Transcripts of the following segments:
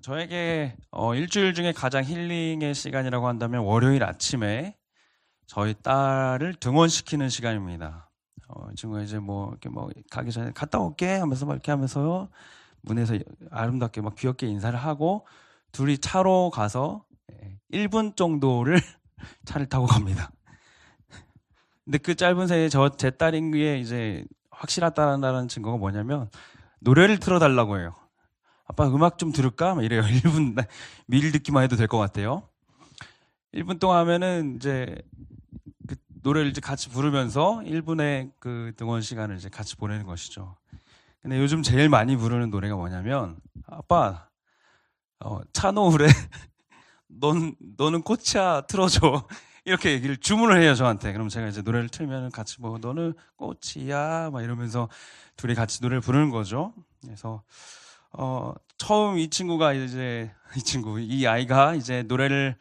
저에게 일주일 중에 가장 힐링의 시간이라고 한다면 월요일 아침에 저희 딸을 등원시키는 시간입니다. 이 친구가 이제 이렇게 가기 전에 갔다 올게 하면서 막 이렇게 하면서 문에서 아름답게 막 귀엽게 인사를 하고 둘이 차로 가서 1분 정도를 차를 타고 갑니다. 근데 그 짧은 사이에 제 딸인 게 이제 확실하다는 증거가 뭐냐면 노래를 틀어달라고 해요. 아빠 음악 좀 들을까? 막 이래요. 1분 미리 듣기만 해도 될 것 같아요. 1분 동안 하면은 이제 그 노래를 이제 같이 부르면서 1분의 그 등원 시간을 이제 같이 보내는 것이죠. 근데 요즘 제일 많이 부르는 노래가 뭐냐면 아빠 차노을에 너는 꽃이야 틀어줘. 이렇게 얘기를 주문을 해요 저한테. 그럼 제가 이제 노래를 틀면 같이 너는 꽃이야 막 이러면서 둘이 같이 노래를 부르는 거죠. 그래서 처음 이 아이가 이제 노래를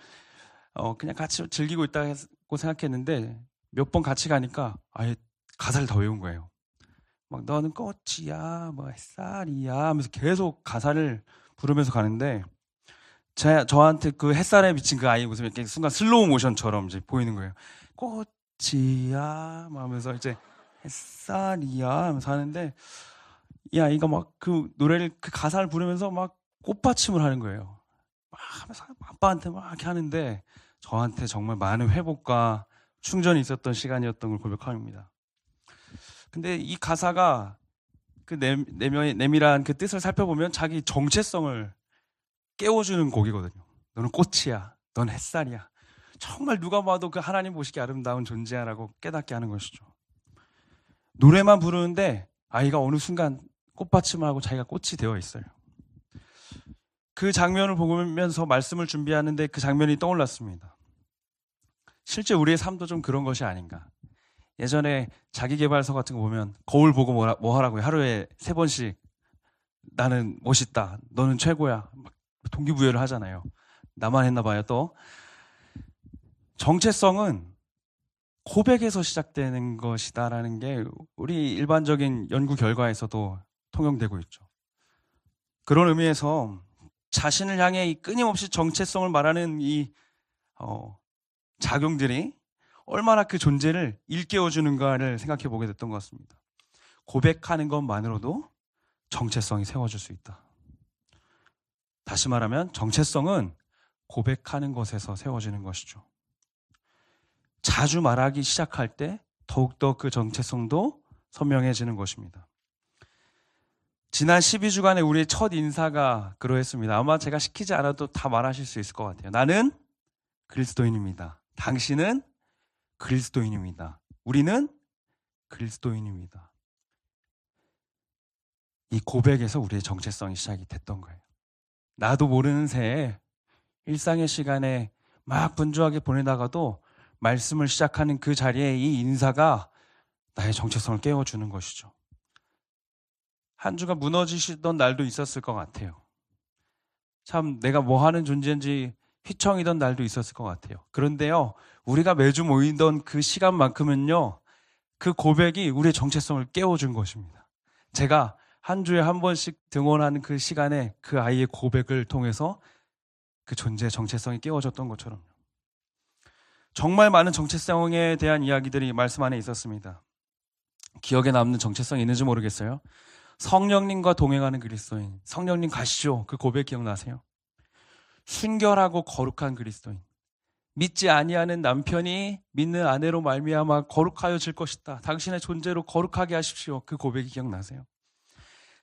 그냥 같이 즐기고 있다고 생각했는데 몇 번 같이 가니까 아예 가사를 다 외운 거예요. 막 너는 꽃이야, 햇살이야 하면서 계속 가사를 부르면서 가는데 저한테 그 햇살에 비친 그 아이 모습이 이렇게 순간 슬로우 모션처럼 이제 보이는 거예요. 꽃이야 하면서 이제 햇살이야 하면서 하는데 이 아이가 막 그 노래를 그 가사를 부르면서 막 꽃받침을 하는 거예요. 막 하면서 아빠한테 막 이렇게 하는데 저한테 정말 많은 회복과 충전이 있었던 시간이었던 걸 고백합니다. 근데 이 가사가 그 내밀한 그 뜻을 살펴보면 자기 정체성을 깨워주는 곡이거든요. 너는 꽃이야. 넌 햇살이야. 정말 누가 봐도 그 하나님 보시기에 아름다운 존재야라고 깨닫게 하는 것이죠. 노래만 부르는데 아이가 어느 순간 꽃받침을 하고 자기가 꽃이 되어 있어요. 그 장면을 보면서 말씀을 준비하는데 그 장면이 떠올랐습니다. 실제 우리의 삶도 좀 그런 것이 아닌가. 예전에 자기계발서 같은 거 보면 거울 보고 뭐 하라고요? 하루에 3번씩 나는 멋있다. 너는 최고야. 막 동기부여를 하잖아요. 나만 했나 봐요 또. 정체성은 고백에서 시작되는 것이다라는 게 우리 일반적인 연구 결과에서도 통용되고 있죠. 그런 의미에서 자신을 향해 이 끊임없이 정체성을 말하는 이 작용들이 얼마나 그 존재를 일깨워주는가를 생각해 보게 됐던 것 같습니다. 고백하는 것만으로도 정체성이 세워질 수 있다. 다시 말하면 정체성은 고백하는 것에서 세워지는 것이죠. 자주 말하기 시작할 때 더욱더 그 정체성도 선명해지는 것입니다. 지난 12주간의 우리의 첫 인사가 그러했습니다. 아마 제가 시키지 않아도 다 말하실 수 있을 것 같아요. 나는 그리스도인입니다. 당신은 그리스도인입니다. 우리는 그리스도인입니다. 이 고백에서 우리의 정체성이 시작이 됐던 거예요. 나도 모르는 새에 일상의 시간에 막 분주하게 보내다가도 말씀을 시작하는 그 자리에 이 인사가 나의 정체성을 깨워주는 것이죠. 한 주가 무너지시던 날도 있었을 것 같아요. 참 내가 뭐 하는 존재인지 휘청이던 날도 있었을 것 같아요. 그런데요, 우리가 매주 모이던 그 시간만큼은요, 그 고백이 우리의 정체성을 깨워준 것입니다. 제가 한 주에 한 번씩 등원하는 그 시간에 그 아이의 고백을 통해서 그 존재의 정체성이 깨워졌던 것처럼요. 정말 많은 정체성에 대한 이야기들이 말씀 안에 있었습니다. 기억에 남는 정체성이 있는지 모르겠어요. 성령님과 동행하는 그리스도인. 성령님 가시죠. 그 고백 기억나세요? 순결하고 거룩한 그리스도인. 믿지 아니하는 남편이 믿는 아내로 말미암아 거룩하여질 것이다. 당신의 존재로 거룩하게 하십시오. 그 고백이 기억나세요?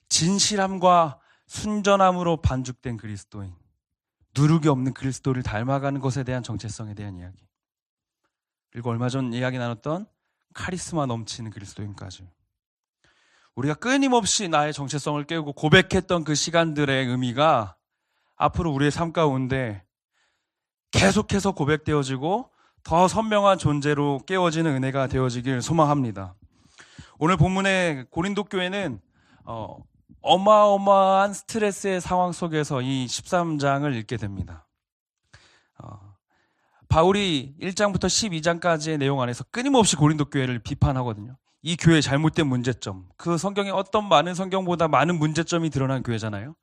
진실함과 순전함으로 반죽된 그리스도인. 누룩이 없는 그리스도를 닮아가는 것에 대한 정체성에 대한 이야기. 그리고 얼마 전 이야기 나눴던 카리스마 넘치는 그리스도인까지. 우리가 끊임없이 나의 정체성을 깨우고 고백했던 그 시간들의 의미가 앞으로 우리의 삶 가운데 계속해서 고백되어지고 더 선명한 존재로 깨워지는 은혜가 되어지길 소망합니다. 오늘 본문의 고린도 교회는 어마어마한 스트레스의 상황 속에서 이 13장을 읽게 됩니다. 바울이 1장부터 12장까지의 내용 안에서 끊임없이 고린도 교회를 비판하거든요. 이 교회의 잘못된 문제점, 그 성경에 어떤 많은 성경보다 많은 문제점이 드러난 교회잖아요.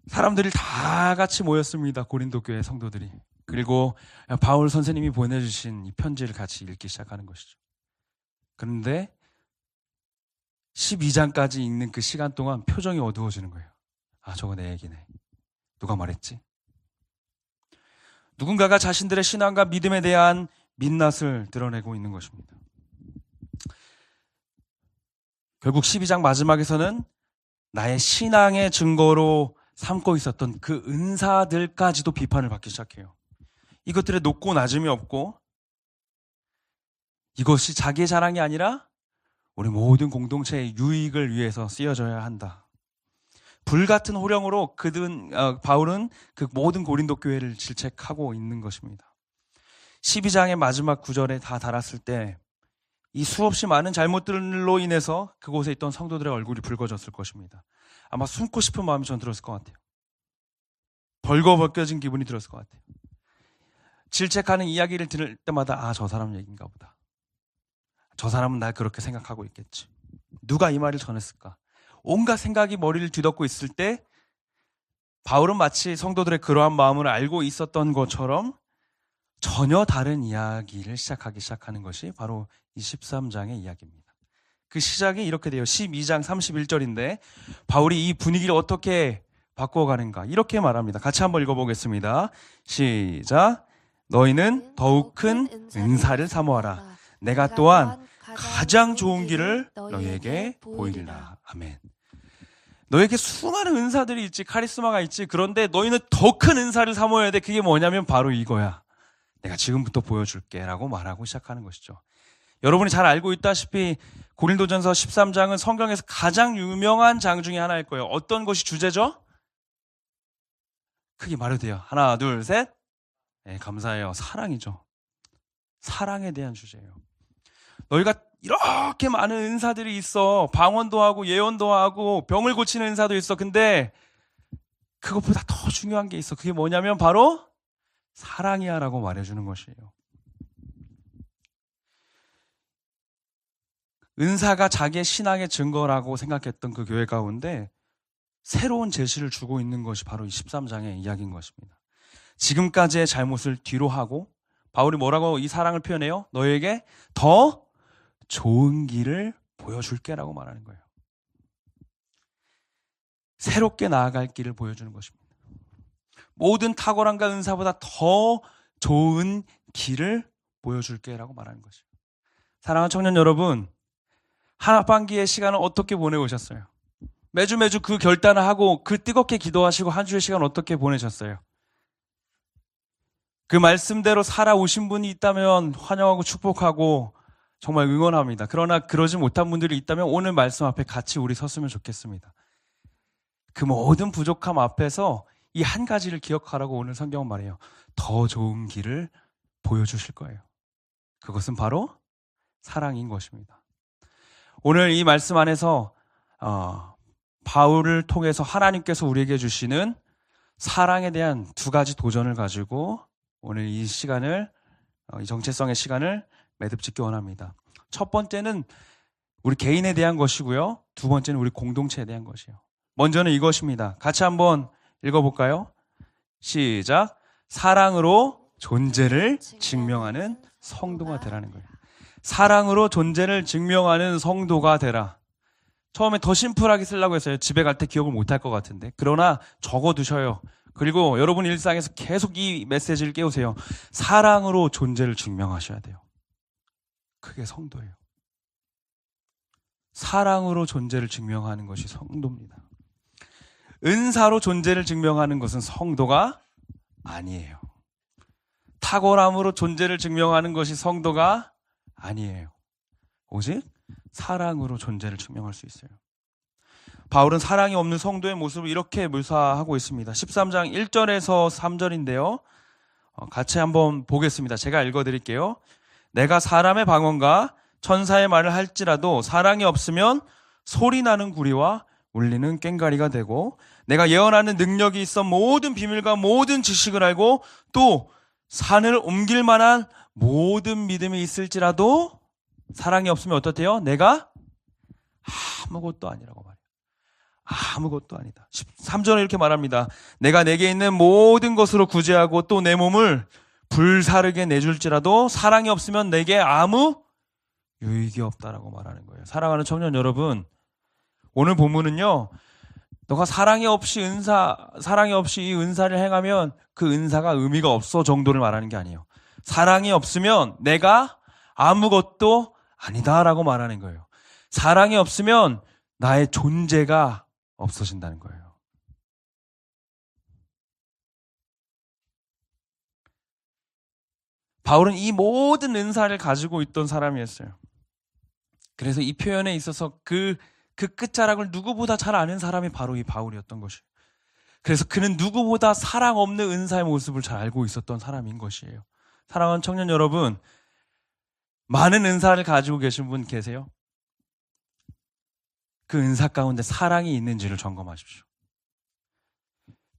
사람들이 다 같이 모였습니다. 고린도 교회 성도들이. 그리고 바울 선생님이 보내주신 이 편지를 같이 읽기 시작하는 것이죠. 그런데 12장까지 읽는 그 시간 동안 표정이 어두워지는 거예요. 아, 저거 내 얘기네. 누가 말했지? 누군가가 자신들의 신앙과 믿음에 대한 민낯을 드러내고 있는 것입니다. 결국 12장 마지막에서는 나의 신앙의 증거로 삼고 있었던 그 은사들까지도 비판을 받기 시작해요. 이것들에 높고 낮음이 없고 이것이 자기의 자랑이 아니라 우리 모든 공동체의 유익을 위해서 쓰여져야 한다. 불같은 호령으로 바울은 그 모든 고린도 교회를 질책하고 있는 것입니다. 12장의 마지막 구절에 다 달았을 때 이 수없이 많은 잘못들로 인해서 그곳에 있던 성도들의 얼굴이 붉어졌을 것입니다. 아마 숨고 싶은 마음이 전 들었을 것 같아요. 벌거벗겨진 기분이 들었을 것 같아요. 질책하는 이야기를 들을 때마다 저 사람 얘기인가 보다. 저 사람은 날 그렇게 생각하고 있겠지. 누가 이 말을 전했을까? 온갖 생각이 머리를 뒤덮고 있을 때 바울은 마치 성도들의 그러한 마음을 알고 있었던 것처럼 전혀 다른 이야기를 시작하는 것이 바로 이 13장의 이야기입니다. 그 시작이 이렇게 돼요. 12장 31절인데 바울이 이 분위기를 어떻게 바꿔가는가 이렇게 말합니다. 같이 한번 읽어보겠습니다. 시작. 너희는 더욱 큰 은사를 사모하라. 내가 또한 가장 좋은 길을 너희에게 보이리라. 아멘. 너에게 수많은 은사들이 있지, 카리스마가 있지. 그런데 너희는 더 큰 은사를 사모해야 돼. 그게 뭐냐면 바로 이거야. 내가 지금부터 보여줄게 라고 말하고 시작하는 것이죠. 여러분이 잘 알고 있다시피 고린도전서 13장은 성경에서 가장 유명한 장 중에 하나일 거예요. 어떤 것이 주제죠? 크게 말해도 돼요. 하나, 둘, 셋. 네, 감사해요. 사랑이죠. 사랑에 대한 주제예요. 너희가 이렇게 많은 은사들이 있어. 방언도 하고 예언도 하고 병을 고치는 은사도 있어. 근데 그것보다 더 중요한 게 있어. 그게 뭐냐면 바로 사랑이야 라고 말해주는 것이에요. 은사가 자기의 신앙의 증거라고 생각했던 그 교회 가운데 새로운 제시를 주고 있는 것이 바로 이 13장의 이야기인 것입니다. 지금까지의 잘못을 뒤로 하고 바울이 뭐라고 이 사랑을 표현해요? 너에게 더 좋은 길을 보여줄게 라고 말하는 거예요. 새롭게 나아갈 길을 보여주는 것입니다. 모든 탁월함과 은사보다 더 좋은 길을 보여줄게 라고 말하는 것이에요. 사랑하는 청년 여러분, 하반기의 시간을 어떻게 보내오셨어요? 매주 그 결단을 하고 그 뜨겁게 기도하시고 한 주의 시간 어떻게 보내셨어요? 그 말씀대로 살아오신 분이 있다면 환영하고 축복하고 정말 응원합니다. 그러나 그러지 못한 분들이 있다면 오늘 말씀 앞에 같이 우리 섰으면 좋겠습니다. 그 모든 부족함 앞에서 이 한 가지를 기억하라고 오늘 성경은 말해요. 더 좋은 길을 보여주실 거예요. 그것은 바로 사랑인 것입니다. 오늘 이 말씀 안에서 바울을 통해서 하나님께서 우리에게 주시는 사랑에 대한 두 가지 도전을 가지고 오늘 이 시간을 이 정체성의 시간을 매듭짓기 원합니다. 첫 번째는 우리 개인에 대한 것이고요. 두 번째는 우리 공동체에 대한 것이에요. 먼저는 이것입니다. 같이 한번 읽어볼까요? 시작. 사랑으로 존재를 증명하는 성도가 되라는 거예요. 사랑으로 존재를 증명하는 성도가 되라. 처음에 더 심플하게 쓰려고 했어요. 집에 갈 때 기억을 못할 것 같은데. 그러나 적어두셔요. 그리고 여러분 일상에서 계속 이 메시지를 깨우세요. 사랑으로 존재를 증명하셔야 돼요. 그게 성도예요. 사랑으로 존재를 증명하는 것이 성도입니다. 은사로 존재를 증명하는 것은 성도가 아니에요. 탁월함으로 존재를 증명하는 것이 성도가 아니에요. 오직 사랑으로 존재를 증명할 수 있어요. 바울은 사랑이 없는 성도의 모습을 이렇게 묘사하고 있습니다. 13장 1절에서 3절인데요. 같이 한번 보겠습니다. 제가 읽어드릴게요. 내가 사람의 방언과 천사의 말을 할지라도 사랑이 없으면 소리나는 구리와 울리는 꽹과리가 되고 내가 예언하는 능력이 있어 모든 비밀과 모든 지식을 알고 또 산을 옮길 만한 모든 믿음이 있을지라도 사랑이 없으면 어떻대요? 내가 아무것도 아니라고 말해요. 아무것도 아니다. 13절에 이렇게 말합니다. 내가 내게 있는 모든 것으로 구제하고 또 내 몸을 불사르게 내줄지라도 사랑이 없으면 내게 아무 유익이 없다라고 말하는 거예요. 사랑하는 청년 여러분, 오늘 본문은요, 너가 사랑이 없이 이 은사를 행하면 그 은사가 의미가 없어 정도를 말하는 게 아니에요. 사랑이 없으면 내가 아무것도 아니다라고 말하는 거예요. 사랑이 없으면 나의 존재가 없어진다는 거예요. 바울은 이 모든 은사를 가지고 있던 사람이었어요. 그래서 이 표현에 있어서 그 끝자락을 누구보다 잘 아는 사람이 바로 이 바울이었던 것이에요. 그래서 그는 누구보다 사랑 없는 은사의 모습을 잘 알고 있었던 사람인 것이에요. 사랑하는 청년 여러분, 많은 은사를 가지고 계신 분 계세요? 그 은사 가운데 사랑이 있는지를 점검하십시오.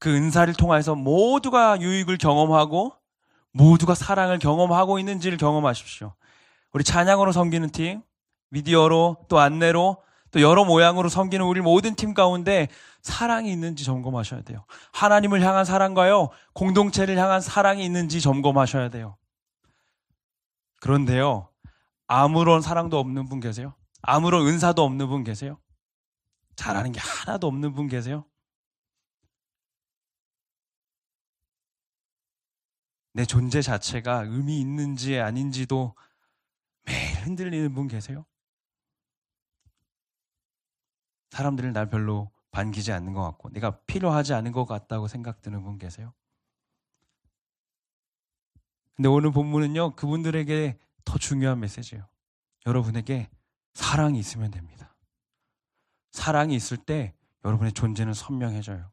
그 은사를 통해서 모두가 유익을 경험하고 모두가 사랑을 경험하고 있는지를 경험하십시오. 우리 찬양으로 섬기는 팀, 미디어로 또 안내로 또 여러 모양으로 섬기는 우리 모든 팀 가운데 사랑이 있는지 점검하셔야 돼요. 하나님을 향한 사랑과요, 공동체를 향한 사랑이 있는지 점검하셔야 돼요. 그런데요, 아무런 사랑도 없는 분 계세요? 아무런 은사도 없는 분 계세요? 잘하는 게 하나도 없는 분 계세요? 내 존재 자체가 의미 있는지 아닌지도 매일 흔들리는 분 계세요? 사람들이 날 별로 반기지 않는 것 같고 내가 필요하지 않은 것 같다고 생각드는 분 계세요? 근데 오늘 본문은요, 그분들에게 더 중요한 메시지예요. 여러분에게 사랑이 있으면 됩니다. 사랑이 있을 때 여러분의 존재는 선명해져요.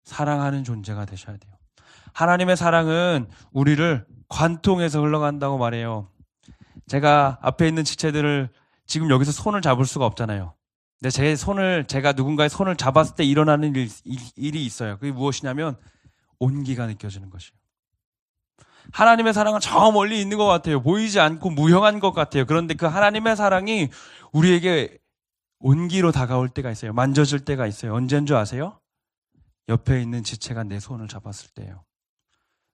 사랑하는 존재가 되셔야 돼요. 하나님의 사랑은 우리를 관통해서 흘러간다고 말해요. 제가 앞에 있는 지체들을 지금 여기서 손을 잡을 수가 없잖아요. 근데 제가 누군가의 손을 잡았을 때 일어나는 일이 있어요. 그게 무엇이냐면 온기가 느껴지는 것이에요. 하나님의 사랑은 저 멀리 있는 것 같아요. 보이지 않고 무형한 것 같아요. 그런데 그 하나님의 사랑이 우리에게 온기로 다가올 때가 있어요. 만져질 때가 있어요. 언제인 줄 아세요? 옆에 있는 지체가 내 손을 잡았을 때예요.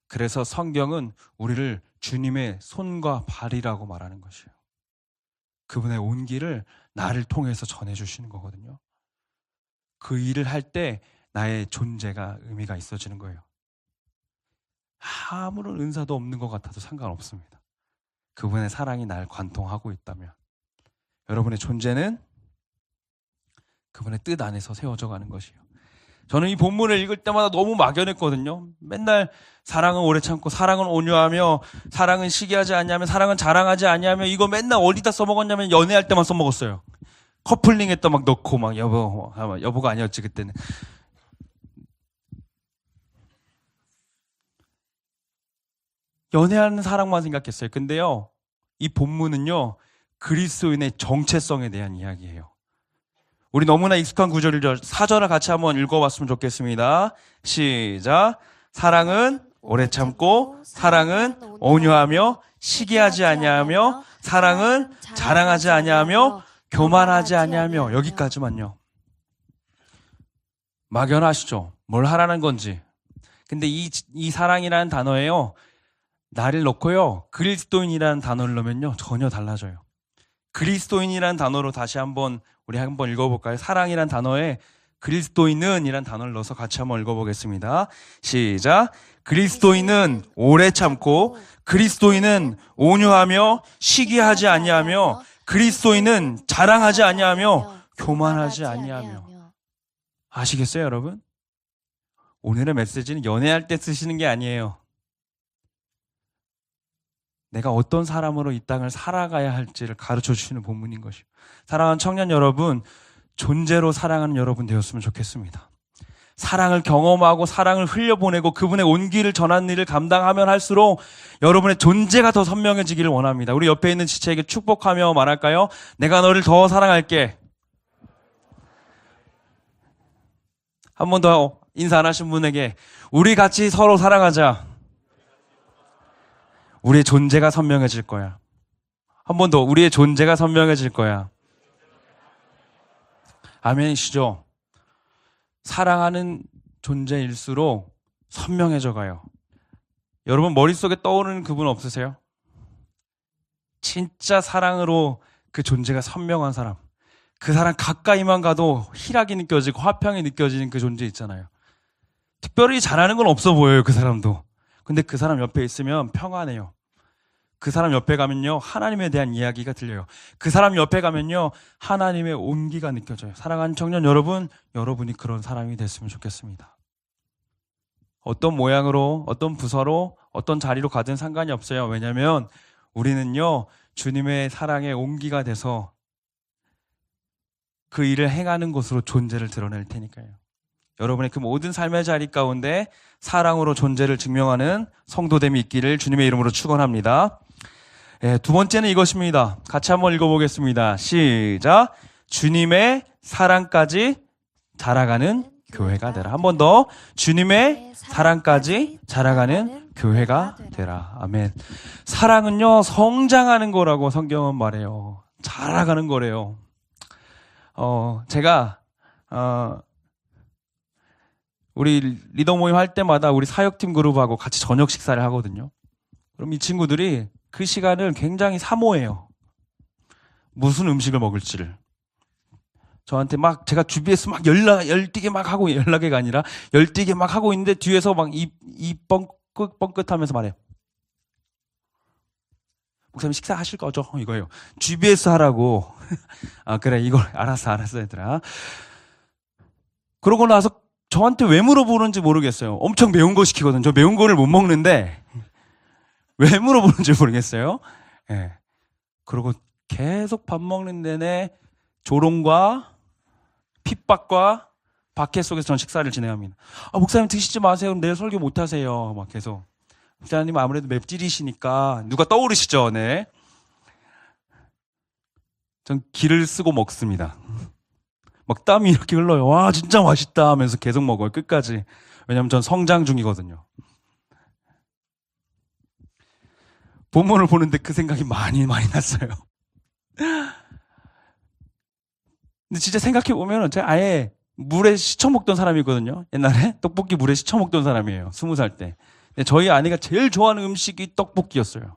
그래서 성경은 우리를 주님의 손과 발이라고 말하는 것이에요. 그분의 온기를 나를 통해서 전해주시는 거거든요. 그 일을 할 때 나의 존재가 의미가 있어지는 거예요. 아무런 은사도 없는 것 같아도 상관없습니다. 그분의 사랑이 날 관통하고 있다면 여러분의 존재는 그분의 뜻 안에서 세워져 가는 것이에요. 저는 이 본문을 읽을 때마다 너무 막연했거든요. 맨날 사랑은 오래 참고 사랑은 온유하며 사랑은 시기하지 않냐며 사랑은 자랑하지 않냐며 이거 맨날 어디다 써먹었냐면 연애할 때만 써먹었어요. 커플링 했다 막 넣고 막 여보가 아니었지 그때는. 연애하는 사랑만 생각했어요. 근데요, 이 본문은요, 그리스도인의 정체성에 대한 이야기예요. 우리 너무나 익숙한 구절이죠. 4절을 같이 한번 읽어봤으면 좋겠습니다. 시작. 사랑은 오래 참고 사랑은 온유하며 시기하지 아니하며 사랑은 자랑하지 아니하며 교만하지 아니하며. 여기까지만요. 막연하시죠? 뭘 하라는 건지. 근데 이 사랑이라는 단어에요, 나를 넣고요, 그리스도인이라는 단어를 넣으면요 전혀 달라져요. 그리스도인이라는 단어로 다시 한번 우리 한번 읽어볼까요? 사랑이란 단어에 그리스도인은 이란 단어를 넣어서 같이 한번 읽어보겠습니다. 시작. 그리스도인은 오래 참고 그리스도인은 온유하며 시기하지 아니하며 그리스도인은 자랑하지 아니하며 교만하지 아니하며. 아시겠어요, 여러분? 오늘의 메시지는 연애할 때 쓰시는 게 아니에요. 내가 어떤 사람으로 이 땅을 살아가야 할지를 가르쳐 주시는 본문인 것이요. 사랑하는 청년 여러분, 존재로 사랑하는 여러분 되었으면 좋겠습니다. 사랑을 경험하고 사랑을 흘려보내고 그분의 온기를 전하는 일을 감당하면 할수록 여러분의 존재가 더 선명해지기를 원합니다. 우리 옆에 있는 지체에게 축복하며 말할까요? 내가 너를 더 사랑할게. 한 번 더 인사 안 하신 분에게 우리 같이 서로 사랑하자. 우리의 존재가 선명해질 거야. 한 번 더, 우리의 존재가 선명해질 거야. 아멘이시죠? 사랑하는 존재일수록 선명해져 가요. 여러분 머릿속에 떠오르는 그분 없으세요? 진짜 사랑으로 그 존재가 선명한 사람. 그 사람 가까이만 가도 희락이 느껴지고 화평이 느껴지는 그 존재 있잖아요. 특별히 잘하는 건 없어 보여요, 그 사람도. 근데 그 사람 옆에 있으면 평안해요. 그 사람 옆에 가면요, 하나님에 대한 이야기가 들려요. 그 사람 옆에 가면요, 하나님의 온기가 느껴져요. 사랑하는 청년 여러분, 여러분이 그런 사람이 됐으면 좋겠습니다. 어떤 모양으로, 어떤 부서로, 어떤 자리로 가든 상관이 없어요. 왜냐하면 우리는요, 주님의 사랑의 온기가 돼서 그 일을 행하는 곳으로 존재를 드러낼 테니까요. 여러분의 그 모든 삶의 자리 가운데 사랑으로 존재를 증명하는 성도됨이 있기를 주님의 이름으로 축원합니다. 두 번째는 이것입니다. 같이 한번 읽어보겠습니다. 시작. 주님의 사랑까지 자라가는 교회가 되라. 한 번 더. 주님의 사랑까지 자라가는 교회가 되라. 아멘. 사랑은요, 성장하는 거라고 성경은 말해요. 자라가는 거래요. 제가 우리 리더 모임 할 때마다 우리 사역팀 그룹하고 같이 저녁 식사를 하거든요. 그럼 이 친구들이 그 시간을 굉장히 사모해요. 무슨 음식을 먹을지를. 저한테 막 제가 주비에서 막 열띠게 막 하고, 연락이 아니라 열띠게 막 하고 있는데 뒤에서 막 입 뻥끗 하면서 말해요. 목사님 식사하실 거죠? 이거예요. GBS 하라고. 아, 그래, 이걸 알았어, 얘들아. 그러고 나서 저한테 왜 물어보는지 모르겠어요. 엄청 매운 거 시키거든. 저 매운 거를 못 먹는데 왜 물어보는지 모르겠어요. 예. 그리고 계속 밥 먹는 내내 조롱과 핍박과 박해 속에서 전 식사를 진행합니다. 아, 목사님 드시지 마세요. 내일 설교 못 하세요. 막 계속. 목사님 아무래도 맵찔이시니까 누가 떠오르시죠? 네. 전 기를 쓰고 먹습니다. 막 땀이 이렇게 흘러요. 와, 진짜 맛있다 하면서 계속 먹어요. 끝까지. 왜냐면 전 성장 중이거든요. 본문을 보는데 그 생각이 많이 났어요. 근데 진짜 생각해보면 제가 아예 물에 씻어 먹던 사람이거든요. 옛날에 떡볶이 물에 씻어 먹던 사람이에요. 20살 때. 근데 저희 아내가 제일 좋아하는 음식이 떡볶이였어요.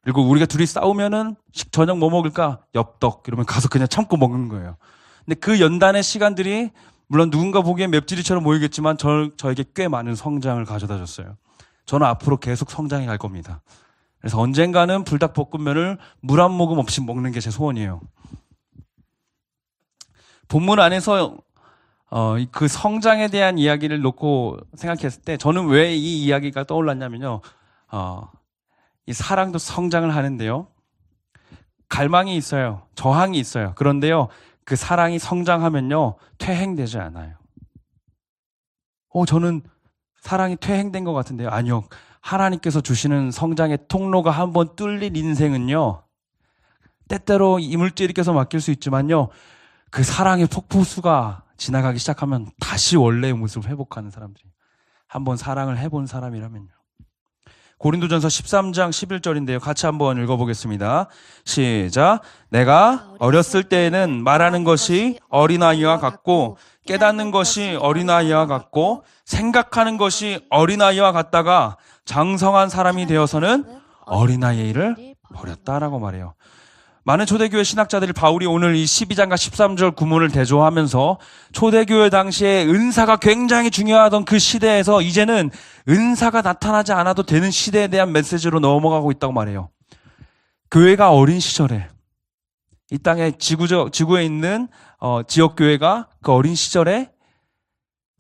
그리고 우리가 둘이 싸우면은 저녁 뭐 먹을까? 엽떡. 이러면 가서 그냥 참고 먹는 거예요. 근데 그 연단의 시간들이 물론 누군가 보기엔 맵찔이처럼 보이겠지만 저에게 꽤 많은 성장을 가져다 줬어요. 저는 앞으로 계속 성장해 갈 겁니다. 그래서 언젠가는 불닭볶음면을 물 한 모금 없이 먹는 게 제 소원이에요. 본문 안에서 그 성장에 대한 이야기를 놓고 생각했을 때 저는 왜 이 이야기가 떠올랐냐면요. 이 사랑도 성장을 하는데요. 갈망이 있어요. 저항이 있어요. 그런데요. 그 사랑이 성장하면요. 퇴행되지 않아요. 저는 사랑이 퇴행된 것 같은데요. 아니요. 하나님께서 주시는 성장의 통로가 한번 뚫린 인생은요. 때때로 이물질이께서 맡길 수 있지만요. 그 사랑의 폭포수가 지나가기 시작하면 다시 원래의 모습을 회복하는 사람들이. 한번 사랑을 해본 사람이라면요. 고린도전서 13장 11절인데요. 같이 한번 읽어보겠습니다. 시작. 내가 어렸을 때에는 말하는 것이 어린아이와 같고 깨닫는 것이 어린아이와 같고 생각하는 것이 어린아이와 같다가 장성한 사람이 되어서는 어린아이의 일을 버렸다라고 말해요. 많은 초대교회 신학자들이 바울이 오늘 이 12장과 13절 구문을 대조하면서 초대교회 당시에 은사가 굉장히 중요하던 그 시대에서 이제는 은사가 나타나지 않아도 되는 시대에 대한 메시지로 넘어가고 있다고 말해요. 교회가 어린 시절에 이 땅에 지구에 있는 지역교회가 그 어린 시절에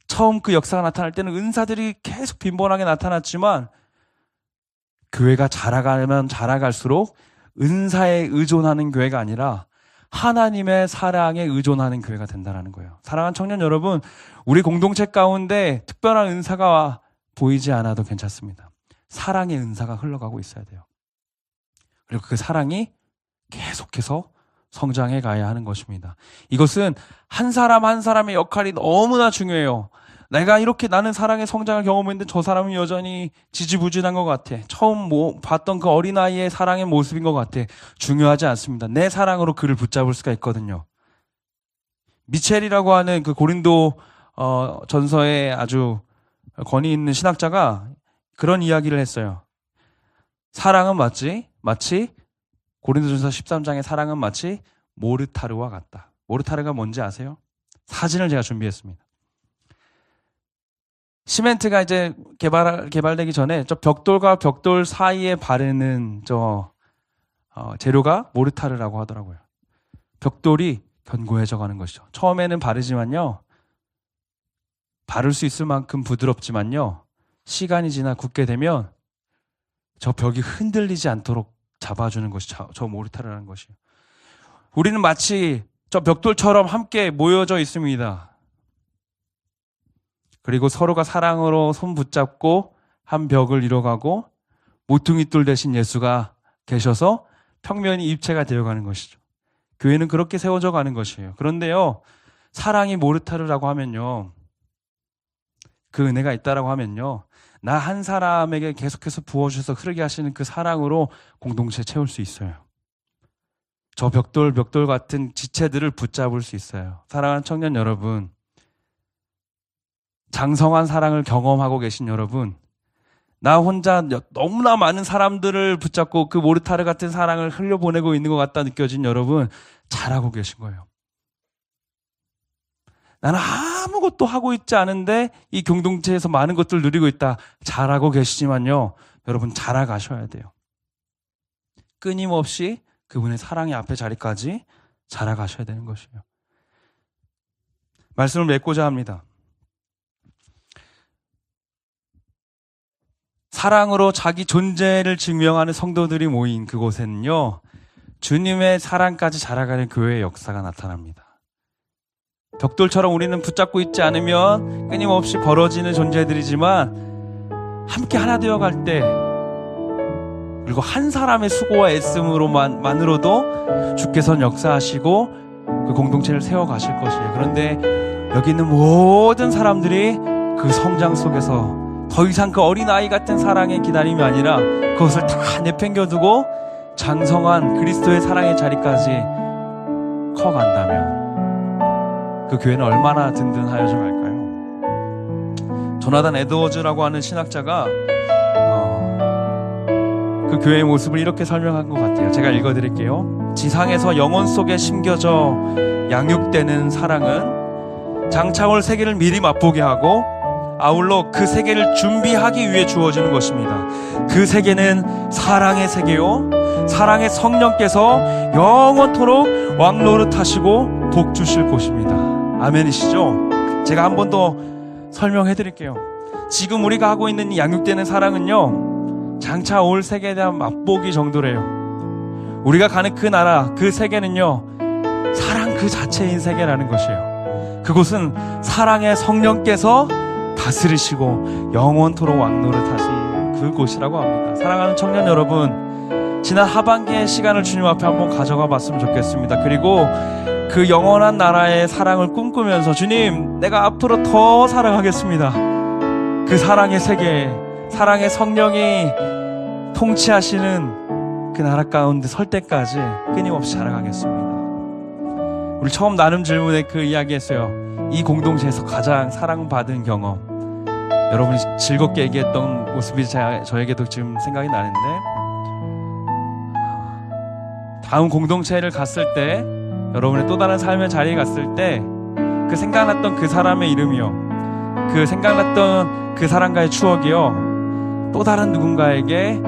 처음 그 역사가 나타날 때는 은사들이 계속 빈번하게 나타났지만 교회가 자라가면 자라갈수록 은사에 의존하는 교회가 아니라 하나님의 사랑에 의존하는 교회가 된다는 거예요. 사랑하는 청년 여러분, 우리 공동체 가운데 특별한 은사가 보이지 않아도 괜찮습니다. 사랑의 은사가 흘러가고 있어야 돼요. 그리고 그 사랑이 계속해서 성장해 가야 하는 것입니다. 이것은 한 사람 한 사람의 역할이 너무나 중요해요. 내가 이렇게 나는 사랑의 성장을 경험했는데 저 사람은 여전히 지지부진한 것 같아. 처음 봤던 그 어린아이의 사랑의 모습인 것 같아. 중요하지 않습니다. 내 사랑으로 그를 붙잡을 수가 있거든요. 미첼이라고 하는 그 고린도 전서에 아주 권위 있는 신학자가 그런 이야기를 했어요. 사랑은 마치 고린도전서 13장의 사랑은 마치 모르타르와 같다. 모르타르가 뭔지 아세요? 사진을 제가 준비했습니다. 시멘트가 이제 개발되기 전에 저 벽돌과 벽돌 사이에 바르는 재료가 모르타르라고 하더라고요. 벽돌이 견고해져 가는 것이죠. 처음에는 바르지만요, 바를 수 있을 만큼 부드럽지만요, 시간이 지나 굳게 되면 저 벽이 흔들리지 않도록 잡아주는 것이 저 모르타르라는 것이에요. 우리는 마치 저 벽돌처럼 함께 모여져 있습니다. 그리고 서로가 사랑으로 손 붙잡고 한 벽을 이뤄가고 모퉁이돌 대신 예수가 계셔서 평면이 입체가 되어가는 것이죠. 교회는 그렇게 세워져 가는 것이에요. 그런데요, 사랑이 모르타르라고 하면요, 그 은혜가 있다라고 하면요, 나 한 사람에게 계속해서 부어주셔서 흐르게 하시는 그 사랑으로 공동체 채울 수 있어요. 저 벽돌 같은 지체들을 붙잡을 수 있어요. 사랑하는 청년 여러분, 장성한 사랑을 경험하고 계신 여러분, 나 혼자 너무나 많은 사람들을 붙잡고 그 모르타르 같은 사랑을 흘려보내고 있는 것 같다 느껴진 여러분, 잘하고 계신 거예요. 나는 아무것도 하고 있지 않은데 이 공동체에서 많은 것들을 누리고 있다. 잘하고 계시지만요, 여러분 자라가셔야 돼요. 끊임없이 그분의 사랑의 앞에 자리까지 자라가셔야 되는 것이에요. 말씀을 맺고자 합니다. 사랑으로 자기 존재를 증명하는 성도들이 모인 그곳에는요, 주님의 사랑까지 자라가는 교회의 역사가 나타납니다. 벽돌처럼 우리는 붙잡고 있지 않으면 끊임없이 벌어지는 존재들이지만 함께 하나 되어갈 때, 그리고 한 사람의 수고와 애씀으로만으로도 주께서는 역사하시고 그 공동체를 세워가실 것이에요. 그런데 여기 있는 모든 사람들이 그 성장 속에서 더 이상 그 어린아이 같은 사랑의 기다림이 아니라 그것을 다 내팽겨두고 장성한 그리스도의 사랑의 자리까지 커간다면 그 교회는 얼마나 든든하여져 갈까요? 조나단 에드워즈라고 하는 신학자가 그 교회의 모습을 이렇게 설명한 것 같아요. 제가 읽어드릴게요. 지상에서 영혼 속에 심겨져 양육되는 사랑은 장차 올 세계를 미리 맛보게 하고 아울러 그 세계를 준비하기 위해 주어지는 것입니다. 그 세계는 사랑의 세계요, 사랑의 성령께서 영원토록 왕노릇하시고 복주실 곳입니다. 아멘이시죠? 제가 한 번 더 설명해 드릴게요. 지금 우리가 하고 있는 이 양육되는 사랑은요, 장차 올 세계에 대한 맛보기 정도래요. 우리가 가는 그 나라, 그 세계는요, 사랑 그 자체인 세계라는 것이에요. 그곳은 사랑의 성령께서 다스리시고 영원토록 왕노릇하신 그곳이라고 합니다. 사랑하는 청년 여러분, 지난 하반기의 시간을 주님 앞에 한번 가져가 봤으면 좋겠습니다. 그리고 그 영원한 나라의 사랑을 꿈꾸면서, 주님, 내가 앞으로 더 사랑하겠습니다. 그 사랑의 세계, 사랑의 성령이 통치하시는 그 나라 가운데 설 때까지 끊임없이 자라가겠습니다. 우리 처음 나눔 질문에 그 이야기 했어요. 이 공동체에서 가장 사랑받은 경험, 여러분이 즐겁게 얘기했던 모습이 저에게도 지금 생각이 나는데, 다음 공동체를 갔을 때, 여러분의 또 다른 삶의 자리에 갔을 때 그 생각났던 그 사람의 이름이요, 그 생각났던 그 사람과의 추억이요, 또 다른 누군가에게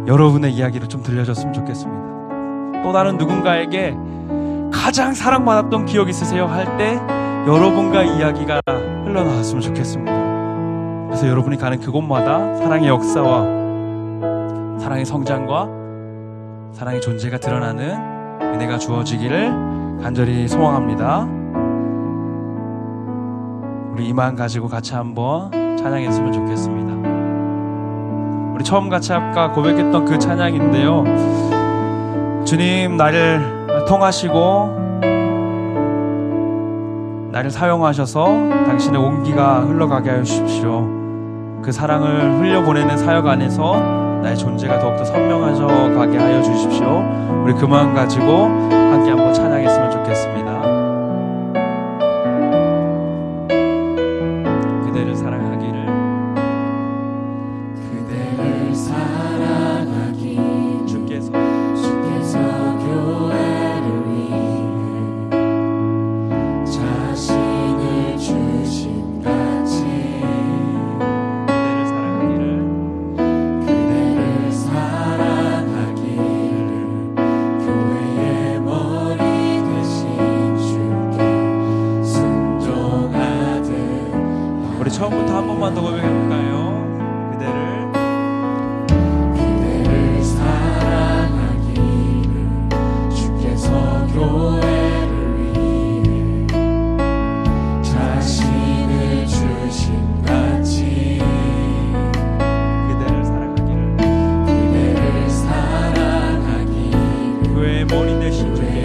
여러분의 이야기를 좀 들려줬으면 좋겠습니다. 또 다른 누군가에게 가장 사랑받았던 기억 있으세요? 할 때 여러분과 이야기가 흘러나왔으면 좋겠습니다. 그래서 여러분이 가는 그곳마다 사랑의 역사와 사랑의 성장과 사랑의 존재가 드러나는 은혜가 주어지기를 간절히 소망합니다. 우리 이 마음 가지고 같이 한번 찬양했으면 좋겠습니다. 우리 처음 같이 아까 고백했던 그 찬양인데요, 주님, 나를 통하시고 나를 사용하셔서 당신의 온기가 흘러가게 하여 주십시오. 그 사랑을 흘려보내는 사역 안에서 나의 존재가 더욱더 선명해져 가게 하여 주십시오. 우리 그 마음 가지고 함께 한번 찬양했으면 좋겠습니다. 처음부터 한 번만 더 고백해볼까요? 그대를 사랑하기를 주께서 교회를 위해 자신을 주신 같이 그대를 사랑하기를 교회의 머리 대신 주께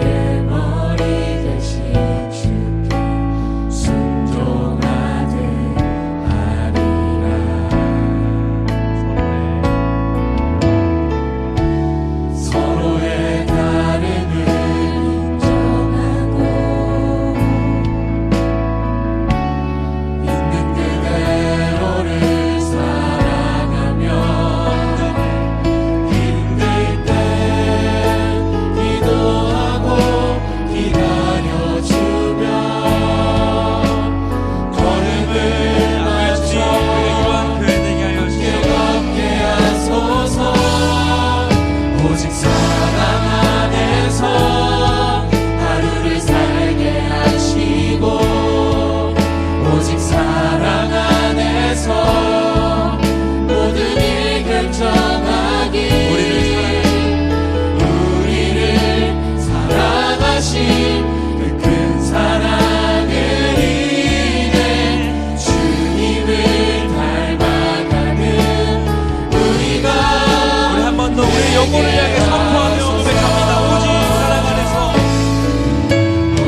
영혼을 향해 선포하며 고백합니다. 오직 사랑 안에서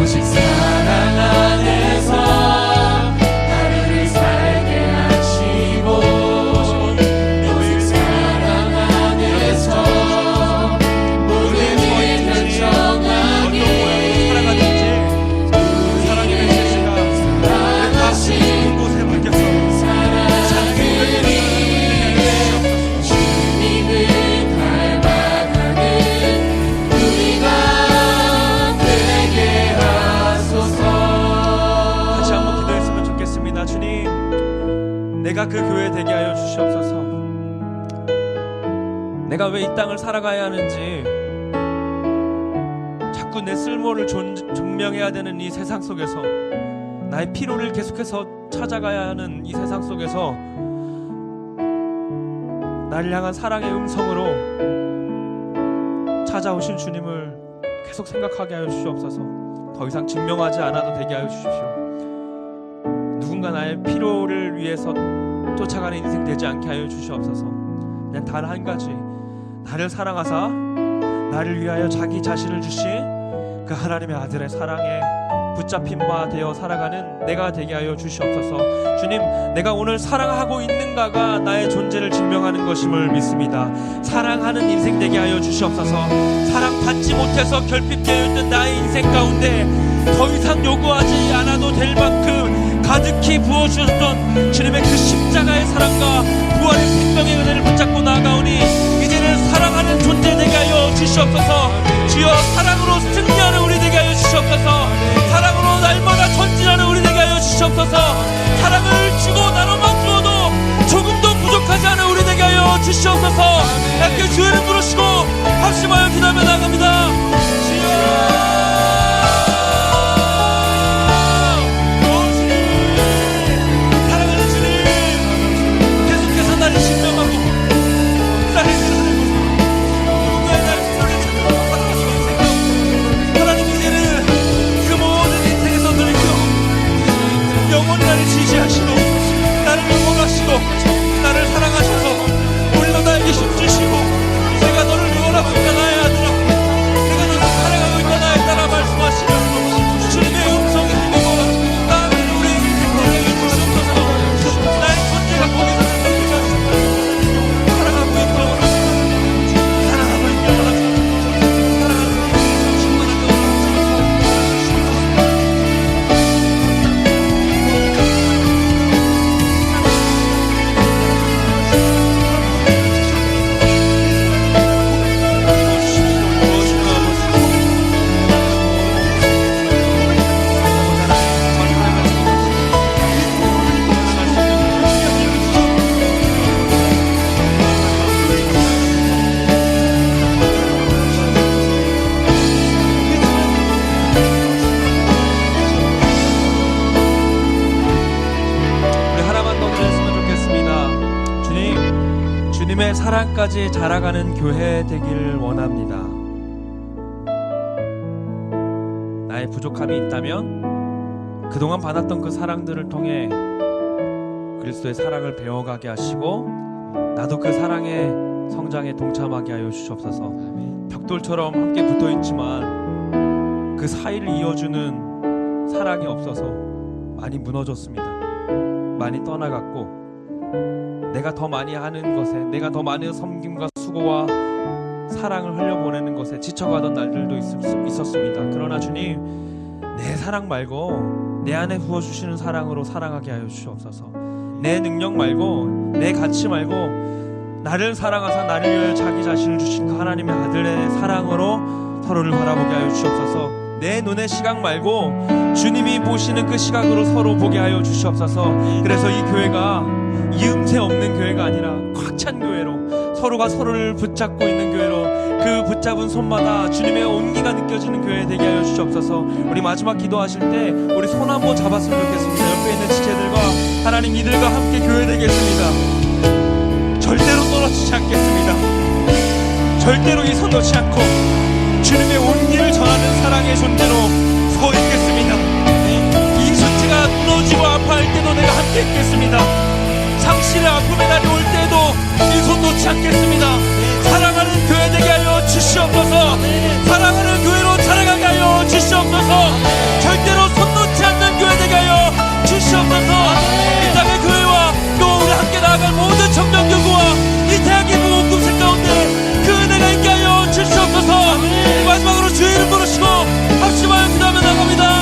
오직 사랑 안에서 하루를 살게 하시고 오직 사랑 안에서 모든 일 결정하기 살아가든지 그 사랑의 메시지가 사랑하신 곳에 맡겨서 내가 그 교회 되게 하여 주시옵소서. 내가 왜 이 땅을 살아가야 하는지, 자꾸 내 쓸모를 증명해야 되는 이 세상 속에서, 나의 필요를 계속해서 찾아가야 하는 이 세상 속에서 나를 향한 사랑의 음성으로 찾아오신 주님을 계속 생각하게 하여 주시옵소서. 더 이상 증명하지 않아도 되게 하여 주십시오. 누군가 나의 필요를 위해서 쫓아가는 인생 되지 않게 하여 주시옵소서. 그냥 단 한 가지, 나를 사랑하사 나를 위하여 자기 자신을 주신 그 하나님의 아들의 사랑에 붙잡힌 바 되어 살아가는 내가 되게 하여 주시옵소서. 주님, 내가 오늘 사랑하고 있는가가 나의 존재를 증명하는 것임을 믿습니다. 사랑하는 인생 되게 하여 주시옵소서. 사랑받지 못해서 결핍되어 있는 나의 인생 가운데 더 이상 요구하지 않아도 될 만큼 가득히 부어주셨던 주님의 그 십자가의 사랑과 부활의 생명의 은혜를 붙잡고 나아가오니 이제는 사랑하는 존재 되게 하여 주시옵소서. 주여, 사랑으로 승리하는 우리 되게 하여 주시옵소서. 사랑으로 날마다 전진하는 우리 되게 하여 주시옵소서. 사랑을 주고 나눠만 주어도 조금도 부족하지 않은 우리 되게 하여 주시옵소서. 함께 주의 이름 부르시고 합심하여 기도하며 나갑니다. 주여, 영원히 나를 지지하시고 나를 응원하시고 나를 사랑하셔서 오늘도 나에게 힘주시고 내가 너를 응원하고 있다 나의 아들아, 그리스도의 사랑까지 자라가는 교회 되기를 원합니다. 나의 부족함이 있다면 그동안 받았던 그 사랑들을 통해 그리스도의 사랑을 배워가게 하시고 나도 그 사랑의 성장에 동참하게 하여 주시옵소서. 벽돌처럼 함께 붙어있지만 그 사이를 이어주는 사랑이 없어서 많이 무너졌습니다. 많이 떠나갔고 내가 더 많이 하는 것에, 내가 더 많은 섬김과 수고와 사랑을 흘려보내는 것에 지쳐가던 날들도 있었습니다. 그러나 주님, 내 사랑 말고 내 안에 부어주시는 사랑으로 사랑하게 하여 주시옵소서. 내 능력 말고, 내 가치 말고 나를 사랑하사 나를 위하여 자기 자신을 주신 그 하나님의 아들의 사랑으로 서로를 바라보게 하여 주시옵소서. 내 눈의 시각 말고 주님이 보시는 그 시각으로 서로 보게 하여 주시옵소서. 그래서 이 교회가 이음새 없는 교회가 아니라 꽉 찬 교회로, 서로가 서로를 붙잡고 있는 교회로, 그 붙잡은 손마다 주님의 온기가 느껴지는 교회 되게 하여 주시옵소서. 우리 마지막 기도하실 때 우리 손 한번 잡았으면 좋겠습니다. 옆에 있는 지체들과 하나님 이들과 함께 교회 되겠습니다. 절대로 떨어지지 않겠습니다. 절대로 이 손 놓지 않고 주님의 온기를 전하는 사랑의 존재로 서 있겠습니다. 이 존재가 무너지고 아파할 때도 내가 함께 있겠습니다. 상실의 아픔의 날이 올 때도 이 손 놓지 않겠습니다. 사랑하는 교회 되게 하여 주시옵소서. 사랑하는 교회로 자라가게 하여 주시옵소서. 절대로 손 놓지 않는 교회 되게 하여 주시옵소서. 이 땅의 교회와 또 우리 함께 나아갈 모든 청년교구와 이 태양의 무거운 꿈새 가운데 그 은혜가 있게 하여 주시옵소서. 마지막으로 주의 이름 부르시고 합심하여 기도하며 나갑니다.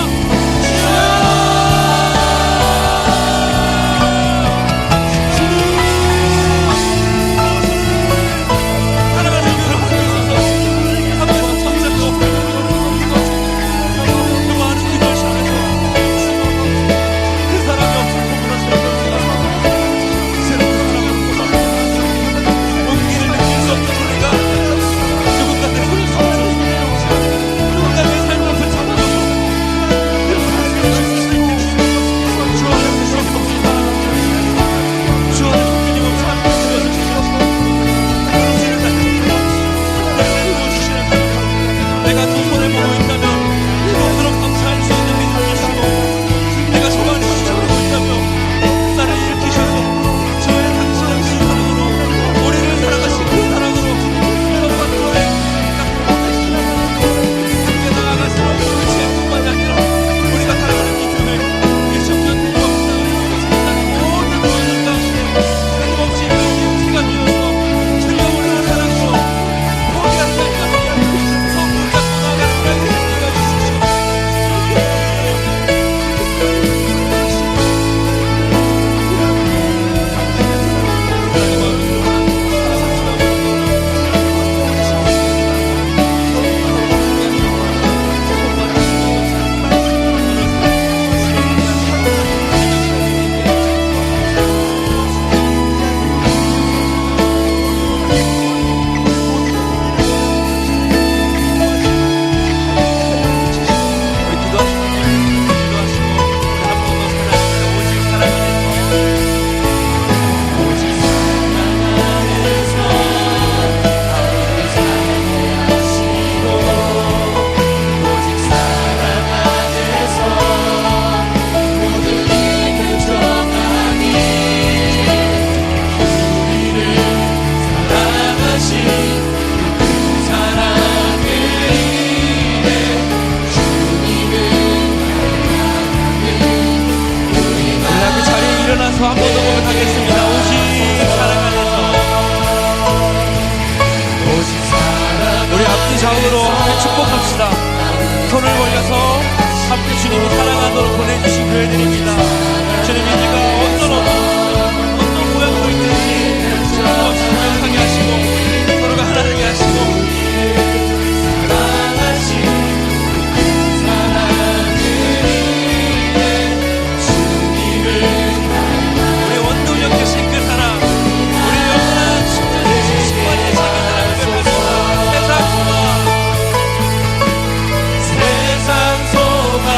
세상 소망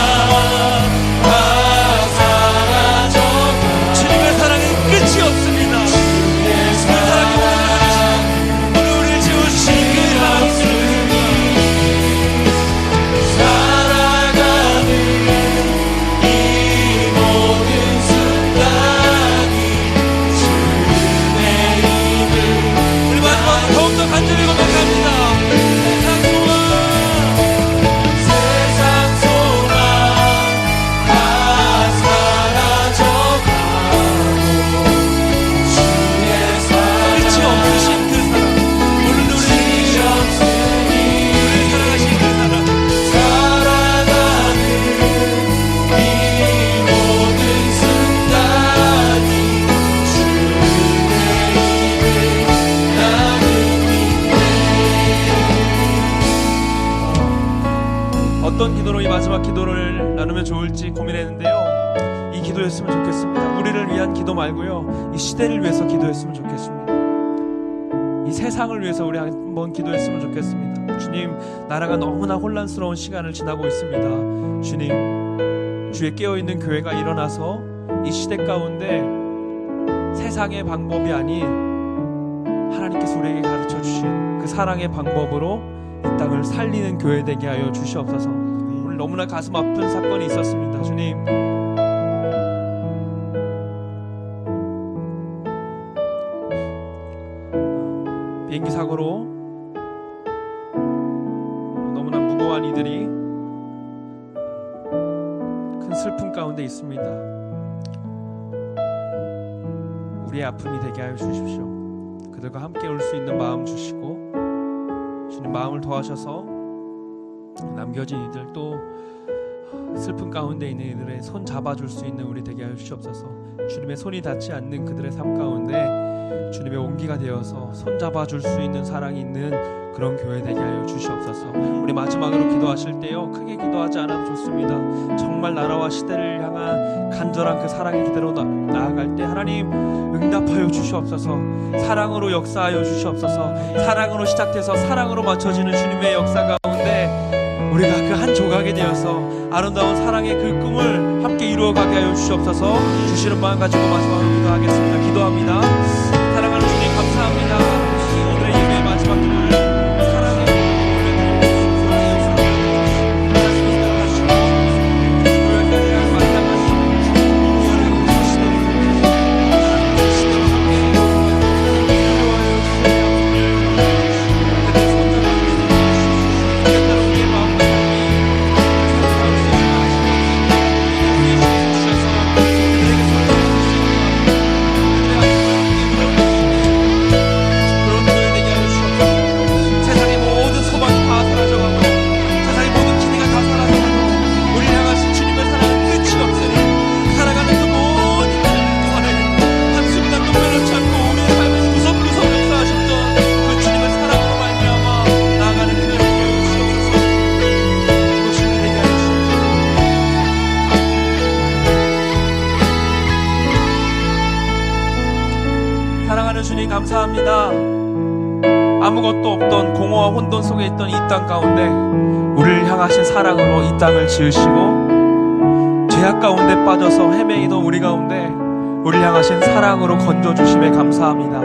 기도했는데요, 이 기도였으면 좋겠습니다. 우리를 위한 기도 말고요, 이 시대를 위해서 기도했으면 좋겠습니다. 이 세상을 위해서 우리 한번 기도했으면 좋겠습니다. 주님, 나라가 너무나 혼란스러운 시간을 지나고 있습니다. 주님, 주의 깨어있는 교회가 일어나서 이 시대 가운데 세상의 방법이 아닌 하나님께서 우리에게 가르쳐 주신 그 사랑의 방법으로 이 땅을 살리는 교회 되게 하여 주시옵소서. 오늘 너무나 가슴 아픈 사건이 있었습니다. 주님, 비행기 사고로 너무나 무고한 이들이 큰 슬픔 가운데 있습니다. 우리의 아픔이 되게 하여 주십시오. 그들과 함께 올 수 있는 마음 주시고, 주님 마음을 도와셔서 남겨진 이들, 또 슬픔 가운데 있는 이들의 손 잡아줄 수 있는 우리 되게 하여 주시옵소서. 주님의 손이 닿지 않는 그들의 삶 가운데 주님의 온기가 되어서 손 잡아줄 수 있는 사랑이 있는 그런 교회 되게 하여 주시옵소서. 우리 마지막으로 기도하실 때요, 크게 기도하지 않아도 좋습니다. 정말 나라와 시대를 향한 간절한 그 사랑의 기대로 나아갈 때 하나님 응답하여 주시옵소서. 사랑으로 역사하여 주시옵소서. 사랑으로 시작돼서 사랑으로 맞춰지는 주님의 역사 가운데 우리가 그 한 조각이 되어서 아름다운 사랑의 그 꿈을 함께 이루어가게 하여 주시옵소서. 주시는 마음 가지고 마지막으로 기도하겠습니다. 기도합니다. 사랑하는 주님, 감사합니다. 오늘의 예배의 마지막 기도를 사랑의 주님 감사합니다. 아무것도 없던 공허와 혼돈 속에 있던 이 땅 가운데 우리를 향하신 사랑으로 이 땅을 지으시고, 죄악 가운데 빠져서 헤매이던 우리 가운데 우리를 향하신 사랑으로 건져주심에 감사합니다.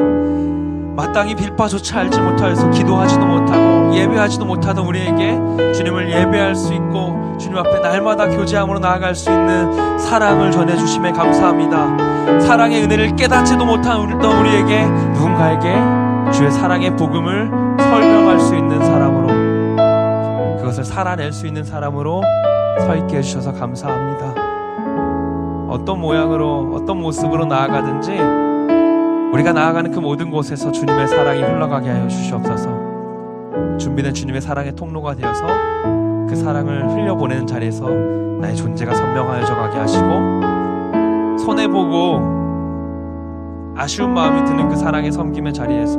마땅히 빌바조차 알지 못하여서 기도하지도 못하고 예배하지도 못하던 우리에게 주님을 예배할 수 있고 주님 앞에 날마다 교제함으로 나아갈 수 있는 사랑을 전해주심에 감사합니다. 사랑의 은혜를 깨닫지도 못한 우리에게 누군가에게 주의 사랑의 복음을 설명할 수 있는 사람으로, 그것을 살아낼 수 있는 사람으로 서 있게 해주셔서 감사합니다. 어떤 모양으로 어떤 모습으로 나아가든지 우리가 나아가는 그 모든 곳에서 주님의 사랑이 흘러가게 하여 주시옵소서. 준비된 주님의 사랑의 통로가 되어서 그 사랑을 흘려보내는 자리에서 나의 존재가 선명하여져 가게 하시고, 손해보고 아쉬운 마음이 드는 그 사랑의 섬김의 자리에서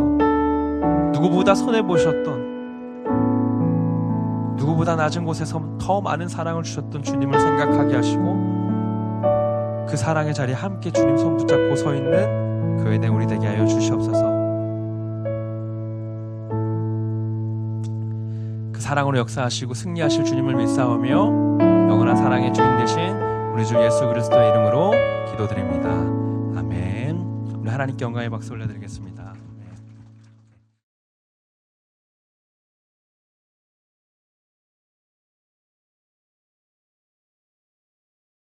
누구보다 손해보셨던, 누구보다 낮은 곳에서 더 많은 사랑을 주셨던 주님을 생각하게 하시고, 그 사랑의 자리에 함께 주님 손 붙잡고 서 있는 교회된 우리 되게 하여 주시옵소서. 그 사랑으로 역사하시고 승리하실 주님을 믿사오며 영원한 사랑의 주인 되신 우리 주 예수 그리스도의 이름으로 기도드립니다. 아멘. 우리 하나님께 영광의 박수 올려드리겠습니다.